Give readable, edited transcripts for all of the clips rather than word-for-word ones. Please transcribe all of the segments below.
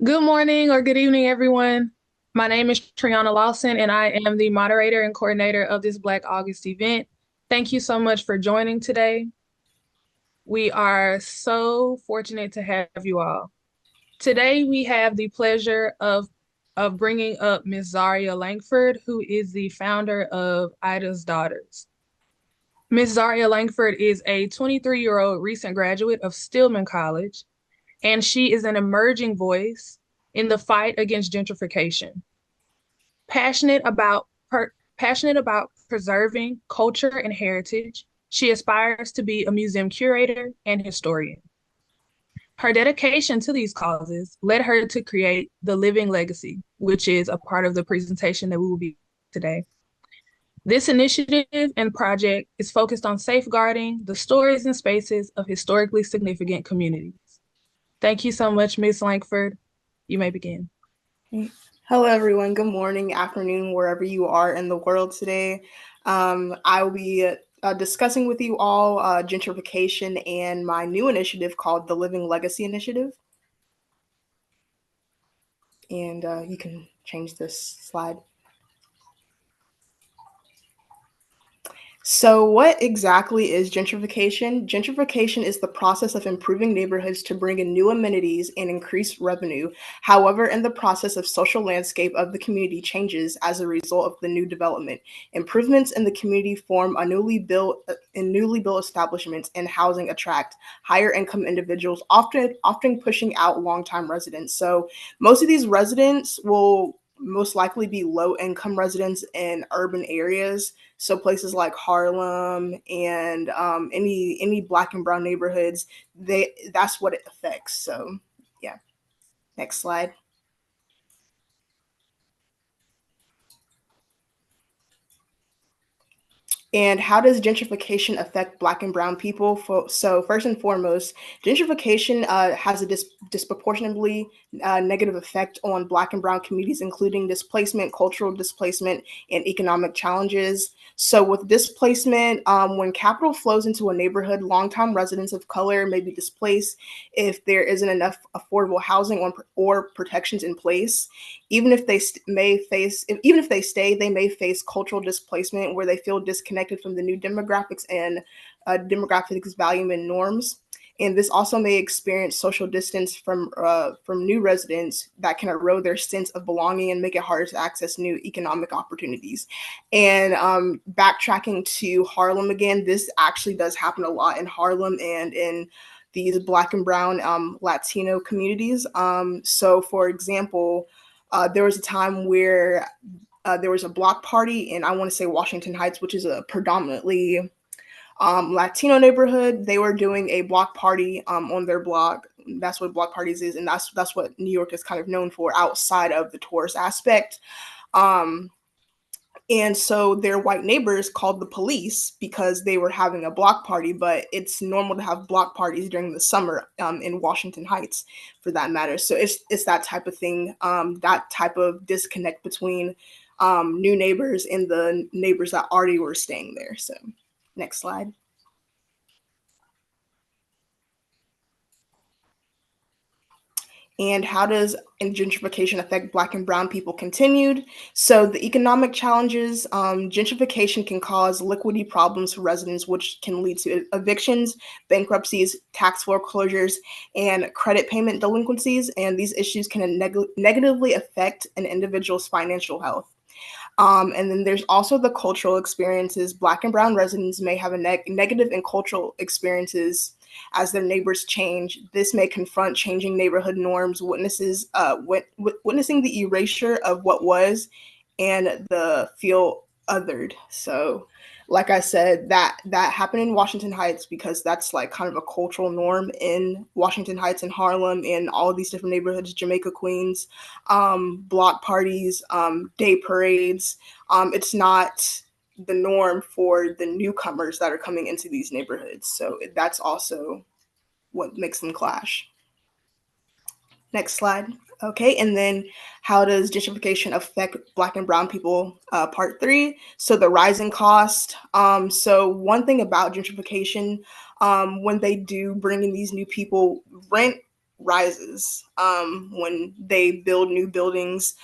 Good morning or good evening, everyone. My name is Trianna Lawson, and I am the moderator and coordinator of this Black August event. Thank you so much for joining today. We are so fortunate to have you all. Today, we have the pleasure of bringing up Ms. Zharia Lankford, who is the founder of Ida's Daughters. Ms. Zharia Lankford is a 23-year-old recent graduate of Stillman College, and she is an emerging voice in the fight against gentrification. Passionate about passionate about preserving culture and heritage, she aspires to be a museum curator and historian. Her dedication to these causes led her to create the Living Legacy, which is a part of the presentation that we will be today. This initiative and project is focused on safeguarding the stories and spaces of historically significant communities. Thank you so much, Ms. Lankford. You may begin. Hello, everyone. Good morning, afternoon, wherever you are in the world today. I will be discussing with you all gentrification and my new initiative called the Living Legacy Initiative. And you can change this slide. So, what exactly is gentrification? Gentrification is the process of improving neighborhoods to bring in new amenities and increase revenue. However, in the process of social landscape of the community changes as a result of the new development. Improvements in the community form a newly built establishments and housing attract higher income individuals, often pushing out longtime residents. So, most of these residents will most likely be low income residents in urban areas, so places like Harlem and any black and brown neighborhoods, that's what it affects. So yeah, next slide. And how does gentrification affect Black and Brown people? So first and foremost, gentrification has a disproportionately negative effect on Black and Brown communities, including displacement, cultural displacement, and economic challenges. So with displacement, when capital flows into a neighborhood, longtime residents of color may be displaced if there isn't enough affordable housing or protections in place. Even if they stay, they may face cultural displacement where they feel disconnected from the new demographics and demographics value and norms. And this also may experience social distance from new residents that can erode their sense of belonging and make it harder to access new economic opportunities. And backtracking to Harlem again, this actually does happen a lot in Harlem and in these Black and Brown Latino communities. So, for example, there was a time where there was a block party in, I want to say, Washington Heights, which is a predominantly Latino neighborhood. They were doing a block party on their block. That's what block parties is, and that's what New York is kind of known for outside of the tourist aspect. Um, and so their white neighbors called the police because they were having a block party, but it's normal to have block parties during the summer in Washington Heights, for that matter. So it's that type of thing, that type of disconnect between new neighbors and the neighbors that already were staying there. So next slide. And how does gentrification affect Black and Brown people continued? So the economic challenges, gentrification can cause liquidity problems for residents, which can lead to evictions, bankruptcies, tax foreclosures, and credit payment delinquencies. And these issues can negatively affect an individual's financial health. And then there's also the cultural experiences. Black and Brown residents may have a negative and cultural experiences as their neighbors change. This may confront changing neighborhood norms, witnessing the erasure of what was and the feel othered. So like I said, that happened in Washington Heights because that's like kind of a cultural norm in Washington Heights and Harlem and all of these different neighborhoods, Jamaica, Queens, block parties, day parades. It's not the norm for the newcomers that are coming into these neighborhoods. So that's also what makes them clash. Next slide. Okay, and then how does gentrification affect Black and Brown people? Part three. So the rising cost. So one thing about gentrification, when they do bring in these new people, rent rises when they build new buildings.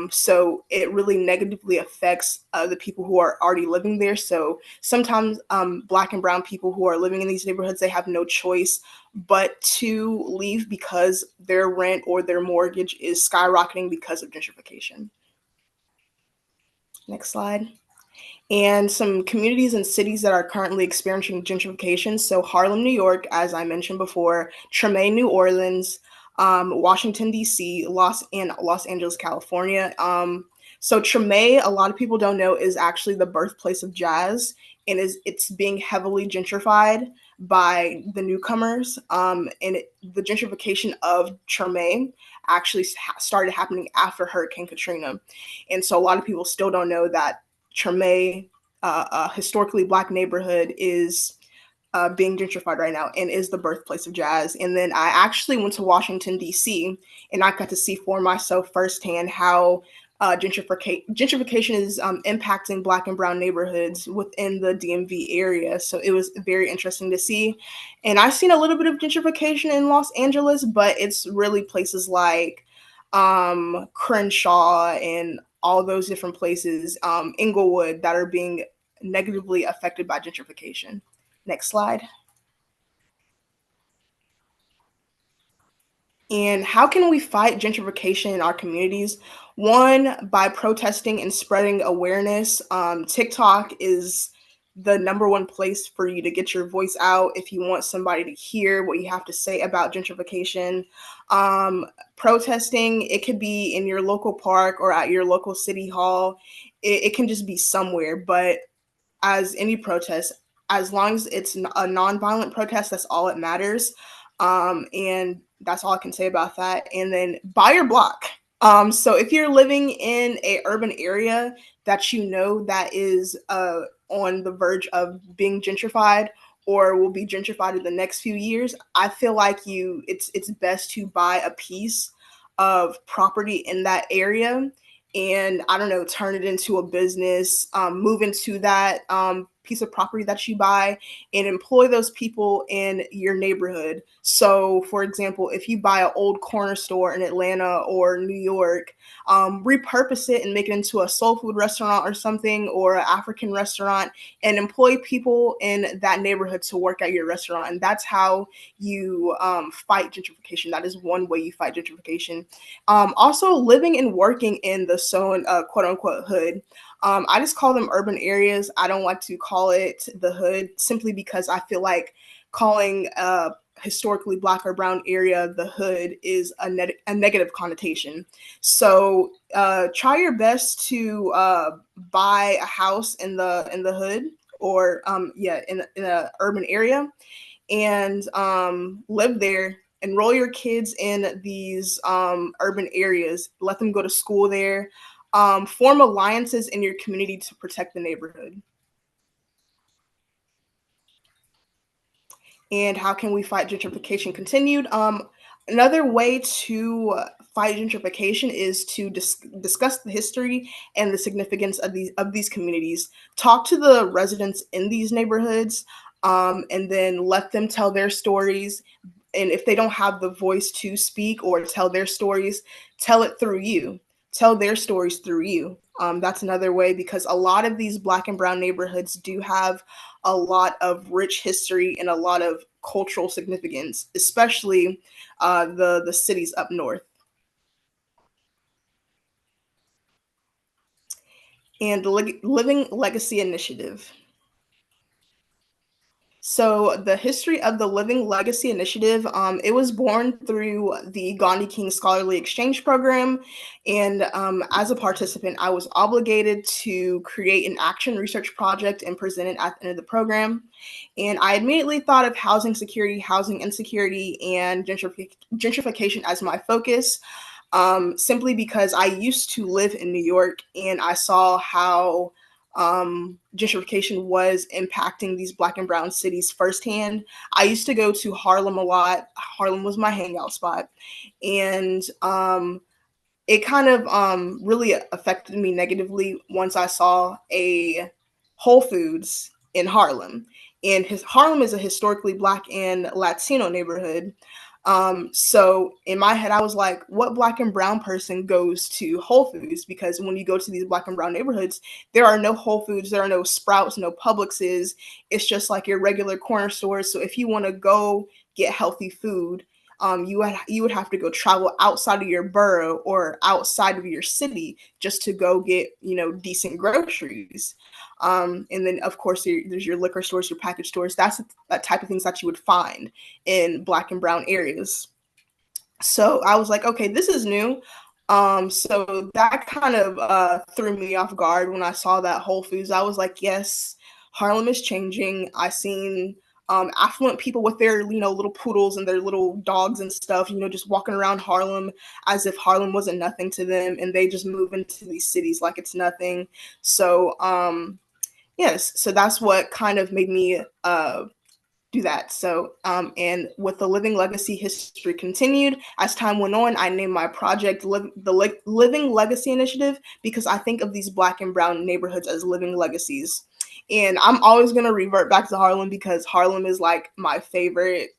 So it really negatively affects the people who are already living there. So sometimes Black and brown people who are living in these neighborhoods, they have no choice but to leave because their rent or their mortgage is skyrocketing because of gentrification. Next slide. And some communities and cities that are currently experiencing gentrification. So Harlem, New York, as I mentioned before, Tremaine, New Orleans, Washington, D.C., Los Angeles, California. So Tremaine, a lot of people don't know, is actually the birthplace of jazz, and it's being heavily gentrified by the newcomers. The gentrification of Tremaine actually started happening after Hurricane Katrina, and so a lot of people still don't know that Treme, a historically Black neighborhood, is being gentrified right now and is the birthplace of jazz. And then I actually went to Washington, D.C., and I got to see for myself firsthand how gentrification is impacting Black and brown neighborhoods within the DMV area. So it was very interesting to see. And I've seen a little bit of gentrification in Los Angeles, but it's really places like Crenshaw and all those different places, Inglewood, that are being negatively affected by gentrification. Next slide. And how can we fight gentrification in our communities? One, by protesting and spreading awareness. TikTok is the number one place for you to get your voice out if you want somebody to hear what you have to say about gentrification. Protesting, it could be in your local park or at your local city hall. It can just be somewhere, but as any protest, as long as it's a nonviolent protest, that's all it matters. And that's all I can say about that. And then buy your block. So if you're living in a urban area that you know that is on the verge of being gentrified or will be gentrified in the next few years, I feel like it's best to buy a piece of property in that area and, I don't know, turn it into a business, move into that piece of property that you buy and employ those people in your neighborhood. So, for example, if you buy an old corner store in Atlanta or New York, repurpose it and make it into a soul food restaurant or something, or an African restaurant, and employ people in that neighborhood to work at your restaurant. And that's how you fight gentrification. That is one way you fight gentrification. Also, living and working in the quote unquote hood. I just call them urban areas. I don't like to call it the hood simply because I feel like calling a historically Black or brown area the hood is a negative connotation. So try your best to buy a house in the hood or in a urban area and live there. Enroll your kids in these urban areas. Let them go to school there. Form alliances in your community to protect the neighborhood. And how can we fight gentrification continued? Another way to fight gentrification is to discuss the history and the significance of these communities. Talk to the residents in these neighborhoods, and then let them tell their stories. And if they don't have the voice to speak or tell their stories, tell it through you. Tell their stories through you. That's another way, because a lot of these Black and brown neighborhoods do have a lot of rich history and a lot of cultural significance, especially the cities up north. And the Living Legacy Initiative. So the history of the Living Legacy Initiative, it was born through the Gandhi King Scholarly Exchange Program. And as a participant, I was obligated to create an action research project and present it at the end of the program. And I immediately thought of housing security, housing insecurity, and gentrification as my focus, simply because I used to live in New York and I saw how gentrification was impacting these Black and brown cities firsthand. I used to go to Harlem a lot. Harlem was my hangout spot. And it kind of really affected me negatively once I saw a Whole Foods in Harlem. And Harlem is a historically Black and Latino neighborhood. So in my head, I was like, what black and brown person goes to Whole Foods? Because when you go to these black and brown neighborhoods, there are no Whole Foods, there are no Sprouts, no Publixes. It's just like your regular corner stores. So if you want to go get healthy food, you would have to go travel outside of your borough or outside of your city just to go get decent groceries. And then of course there's your liquor stores, your package stores. That's that type of things that you would find in black and brown areas. So I was like, okay, this is new. So that kind of threw me off guard when I saw that Whole Foods. I was like, yes, Harlem is changing. I seen affluent people with their little poodles and their little dogs and stuff, just walking around Harlem as if Harlem wasn't nothing to them, and they just move into these cities like it's nothing. So yes, so that's what kind of made me do that. So, and with the Living Legacy history continued, as time went on, I named my project Living Legacy Initiative because I think of these black and brown neighborhoods as living legacies. And I'm always going to revert back to Harlem because Harlem is like my favorite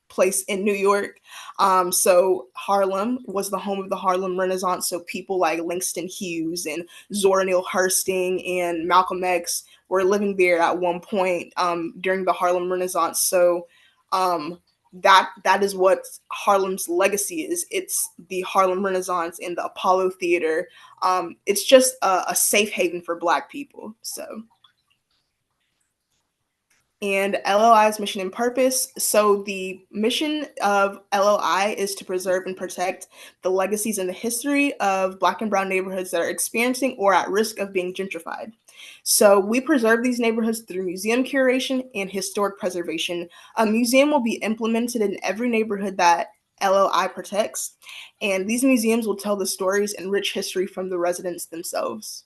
place in New York. So Harlem was the home of the Harlem Renaissance. So people like Langston Hughes and Zora Neale Hurston and Malcolm X were living there at one point during the Harlem Renaissance. So that is what Harlem's legacy is. It's the Harlem Renaissance and the Apollo Theater. It's just a safe haven for Black people. So. And LLI's mission and purpose. So the mission of LLI is to preserve and protect the legacies and the history of Black and brown neighborhoods that are experiencing or at risk of being gentrified. So we preserve these neighborhoods through museum curation and historic preservation. A museum will be implemented in every neighborhood that LLI protects, and these museums will tell the stories and rich history from the residents themselves.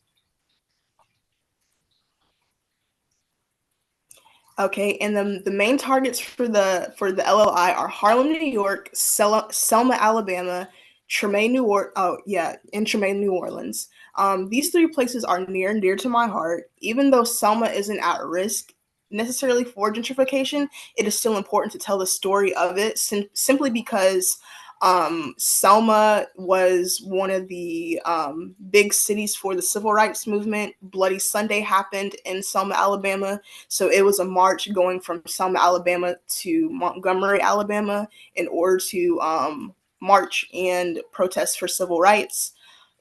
Okay, and then the main targets for the LLI are Harlem, New York, Selma, Alabama, Tremaine, and Tremaine, New Orleans. These three places are near and dear to my heart. Even though Selma isn't at risk necessarily for gentrification, it is still important to tell the story of it, simply because Selma was one of the big cities for the civil rights movement. Bloody Sunday happened in Selma, Alabama. So it was a march going from Selma, Alabama to Montgomery, Alabama in order to march and protest for civil rights.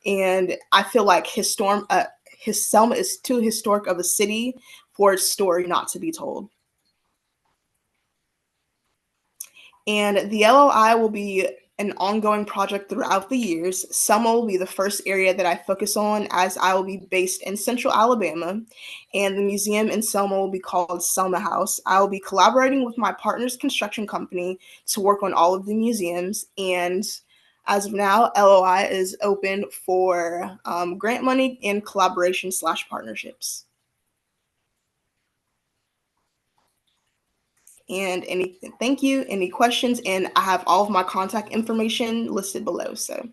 And I feel like his Selma is too historic of a city for its story not to be told. And the LOI will be an ongoing project throughout the years. Selma will be the first area that I focus on as I will be based in central Alabama, and the museum in Selma will be called Selma House. I will be collaborating with my partner's construction company to work on all of the museums, and as of now, LOI is open for grant money and collaboration/partnerships. And thank you. Any questions? And I have all of my contact information listed below. So.